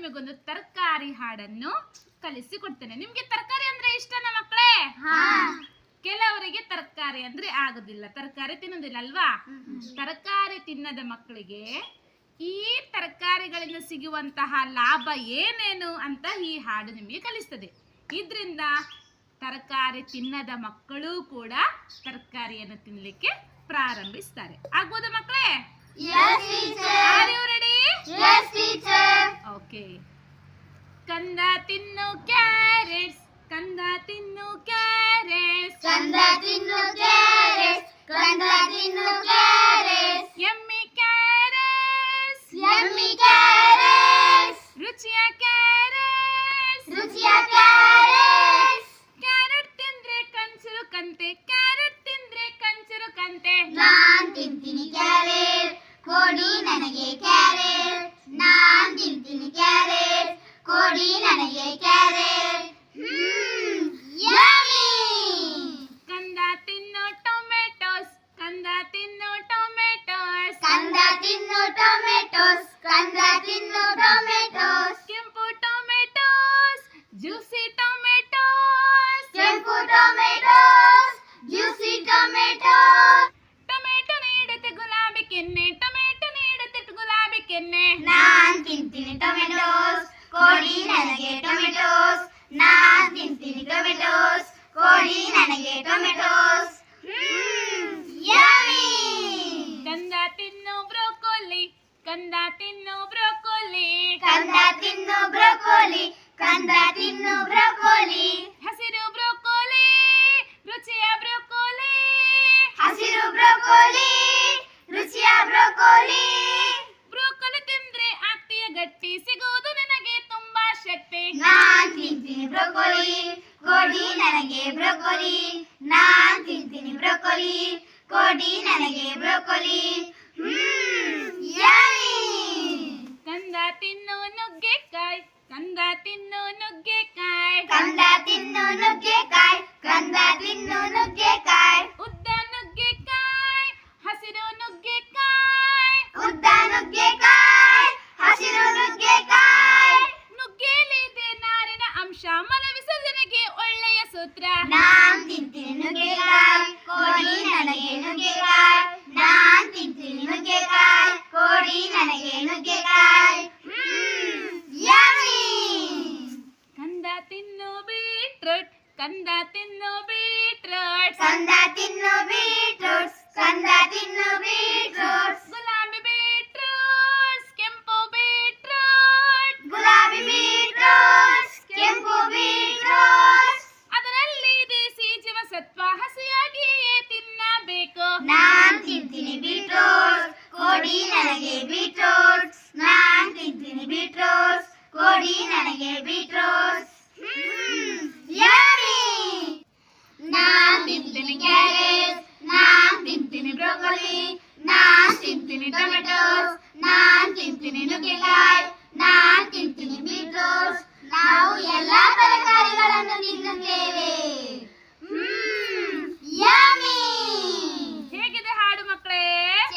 ನಿಮಗೊಂದು ತರಕಾರಿ ಹಾಡನ್ನು ಕಲಿಸಿಕೊಡ್ತೇನೆ. ನಿಮ್ಗೆ ತರಕಾರಿ ಅಂದ್ರೆ ಇಷ್ಟನಾ ಮಕ್ಕಳೇ? ಕೆಲವರಿಗೆ ತರಕಾರಿ ಅಂದ್ರೆ ಆಗುದಿಲ್ಲ, ತರಕಾರಿ ತಿನ್ನೋದಿಲ್ಲ ಅಲ್ವಾ? ತರಕಾರಿ ತಿನ್ನದ ಮಕ್ಕಳಿಗೆ ಈ ತರಕಾರಿಗಳಿಂದ ಸಿಗುವಂತಹ ಲಾಭ ಏನೇನು ಅಂತ ಈ ಹಾಡು ನಿಮಗೆ ಕಲಿಸ್ತದೆ. ಇದರಿಂದ ತರಕಾರಿ ತಿನ್ನದ ಮಕ್ಕಳು ಕೂಡ ತರಕಾರಿಯನ್ನು ತಿನ್ನಲಿಕ್ಕೆ ಪ್ರಾರಂಭಿಸ್ತಾರೆ. ಆಗ್ಬೋದಾ ಮಕ್ಕಳೇ? Are you ready? ಓಕೆ. ಕಂದ ತಿನ್ನು ಕ್ಯಾರೆಟ್ಸ್, ಕಂದ ತಿನ್ನು ಕ್ಯಾರೆಟ್ಸ್, ಕಂದ ತಿನ್ನು ಕ್ಯಾರೆಟ್ಸ್, ಕಂದ ತಿನ್ನು carrots, yummy carrots, yummy carrots, ರುಚಿಯ ಕ್ಯಾರೆಟ್ಸ್, ರುಚಿಯ ಕ್ಯಾರೆಟ್ಸ್. ಕ್ಯಾರೆಟ್ ತಿಂದ್ರೆ ಕಂಚರು ಕಂತೆ, ಕ್ಯಾರೆಟ್ ತಿಂದ್ರೆ ಕಂಚರು ಕಂತೆ. ನಾನ್ ತಿಂತೀನಿ ಕ್ಯಾರೆಟ್, ಕೊಡಿ ನನಗೆ ಕ್ಯಾರೆಟ್. ನಾನ್ ತಿಂತೀನಿ ಕ್ಯಾರೆಟ್, ಕೊಡಿ ನನಗೆ ಕ್ಯಾರೆಟ್. ಯಮ್ಮಿ. ಕಂದ ತಿನ್ನು ಟೊಮೆಟೊಸ್, ಕಂದ ತಿನ್ನು ಟೊಮೆಟೊಸ್, ಕಂದ ತಿನ್ನು ಟೊಮೆಟೊಸ್, ಕಂದ ತಿನ್ನು ಟೊಮೆಟೊಸ್, ಕೆಂಪು ಟೊಮೆಟೊಸ್, ಜ್ಯೂಸಿ ಟೊಮೆಟೊಸ್, ಕೆಂಪು ಟೊಮೆಟೊಸ್, ಜ್ಯೂಸಿ ಟೊಮೆಟೊಸ್. ಟೊಮೆಟೊ ನೀಡುತ್ತೆ ಗುಲಾಬಿ ಕೆನ್ನೆ, ಟೊಮೆಟೊ ನೀಡುತ್ತೆ ಗುಲಾಬಿ ಕೆನ್ನೆ. ನಾನ್ ತಿಂತೀನಿ ಟೊಮೆಟೊಸ್, ಕೊಡಿ ನನಗೆ ಟೊಮೆಟೊಸ್. ನಾನ್ ತಿಂತೀನಿ ಟೊಮೆಟೊಸ್, ಕೊಡಿ ನನಗೆ ಟೊಮೆಟೊಸ್. ಯಮ್ಮಿ. ಕಂದ ತಿನ್ನು ಬ್ರೋಕೊಲಿ, ಕಂದ ತಿನ್ನು ಬ್ರೋಕೊಲಿ, ಕಂದ ತಿನ್ನು ಬ್ರೊಕೊಲಿ, ಕಂದ ತಿನ್ನು ಬ್ರೊಕೊಲಿ, ಹಸಿರು ಬ್ರೋಕೊಲಿ, ರುಚಿಯ ಬ್ರೋಕೊಲಿ. ಹಸಿರು ಬ್ರೊಕೊಲಿ, ರುಚಿಯ ಬ್ರೊಕೊಲಿ. ಬ್ರೋಕೊಲಿ ತಿಂದ್ರೆ ಆಗ್ತೀಯ ಗಟ್ಟಿ, ಸಿಗುವುದು ನನಗೆ ತುಂಬಾ ಶಕ್ತಿ. ನಾನ್ ತಿಂತೀನಿ ಬ್ರೊಕೊಲಿ, ಕೊಡಿ ನನಗೆ ಬ್ರೊಕೊಲಿ. ನಾನ್ ತಿಂತೀನಿ ಬ್ರೊಕೊಲಿ, ಕೊಡಿ ನನಗೆ ಬ್ರೊಕೊಲಿ. ಯಮ್ಮಿ. ಕಂದ ತಿನ್ನು ನುಗ್ಗೆಕಾಯಿ, ಕಂದ ತಿನ್ನು ನುಗ್ಗೆಕಾಯಿ, ಕಂದ ತಿನ್ನು ನುಗ್ಗೆಕಾಯಿ, ಕಂದ ತಿನ್ನು ನುಗ್ಗೆಕಾಯಿ, ಉದ್ದ ನುಗ್ಗೆಕಾಯಿ, ಹಸಿರು ನುಗ್ಗೆಕಾಯಿ. ಉದ್ದ ನುಗ್ಗೆಕಾಯಿ, ಹಸಿರು ನುಗ್ಗೆಕಾಯಿ. ನುಗ್ಗೆಯಲ್ಲಿದೆ ನಾರಿನ ಅಂಶ, ಮಲ ವಿಸರ್ಜನೆಗೆ ಒಳ್ಳೆಯ ಸೂತ್ರ. ನಾನ್ ತಿಂತೀನಿ ನುಗ್ಗೆಕಾಯಿ, ಕೊಡಿ ನನಗೆ ನುಗ್ಗೆಕಾಯಿ. ನಾನ್ ತಿಂತೀನಿ ನುಗ್ಗೆಕಾಯಿ, ಕೊಡಿ ನನಗೆ ನುಗ್ಗೆಕಾಯಿ. ಯಮ್ಮಿ. ಕಂದ ತಿನ್ನು ಬೀಟ್ರೂಟ್, ಕಂದ ತಿನ್ನು ಬೀಟ್ರೂಟ್, ಕಂದ ತಿನ್ನು ಬೀಟ್ರೂಟ್ಸ್, ಕಂದ ತಿನ್ನು ಬೀಟ್ರೂಟ್ಸ್, ಗುಲಾಬಿ ಬೀಟ್ರೂಟ್ಸ್, ಕೆಂಪು ಬೀಟ್ರೂಟ್, ಗುಲಾಬಿ ಬೀಟ್ರೂಟ್ಸ್, ಕೆಂಪು ಬೀಟ್ರೂಟ್ಸ್. ಅದರಲ್ಲಿ ದೇಸಿ ಜೀವಸತ್ವ, ಹಸಿಯಾಗಿಯೇ ತಿನ್ನಬೇಕು. ನಾನ್ ತಿಂತೀನಿ ಬೀಟ್ರೂಟ್ಸ್, ಕೊಡಿ ನನಗೆ ಬೀಟ್ರೂಟ್ಸ್. ನಾನ್ ತಿಂತೀನಿ ಬೀಟ್ರೂಟ್ಸ್, ಕೊಡಿ ನನಗೆ ಬೀಟ್ರೂಟ್ಸ್. ಯಮ್ಮಿ. ನಾನ್ ತಿಂತೀನಿ ಕ್ಯಾರೆಟ್, ನಾನ್ ತಿಂತೀನಿ ಬ್ರೊಕೊಲಿ, ನಾನ್ ತಿಂತೀನಿ ಟೊಮೆಟೊಸ್, ನಾನ್ ತಿಂತೀನಿ ನುಗ್ಗೆಕಾಯಿ, ನಾನ್ ತಿಂತೀನಿ ಬೀಟ್ರೂಟ್ಸ್. ನಾವು ಎಲ್ಲಾ ತರಕಾರಿಗಳನ್ನು ತಿನ್ನುತ್ತೇವೆ. ಯಮ್ಮಿ. ಹೇಗಿದೆ ಹಾಡು ಮಕ್ಕಳೇ?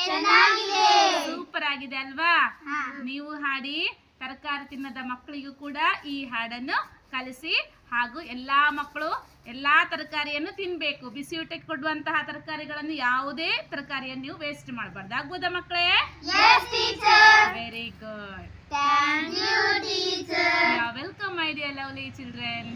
ಚೆನ್ನಾಗಿದೆ. ಸೂಪರ್ ಆಗಿದೆ ಅಲ್ವಾ? ಹಾ. ನೀವು ಹಾಡಿ ತರಕಾರಿ ತಿನ್ನದ ಮಕ್ಕಳಿಗೂ ಕೂಡ ಈ ಹಾಡನ್ನು ಕಲಿಸಿ, ಹಾಗೂ ಎಲ್ಲಾ ಮಕ್ಕಳು ಎಲ್ಲಾ ತರಕಾರಿಯನ್ನು ತಿನ್ಬೇಕು. ಬಿಸಿ ಊಟಕ್ಕೆ ಕೊಡುವಂತಹ ತರಕಾರಿಗಳನ್ನು, ಯಾವುದೇ ತರಕಾರಿಯನ್ನು ನೀವು ವೇಸ್ಟ್ ಮಾಡಬಾರ್ದು. ಆಗ್ಬೋದಾ ಮಕ್ಕಳೇ? Yes, teacher. Very good. Thank you, teacher. Welcome my dear lovely children.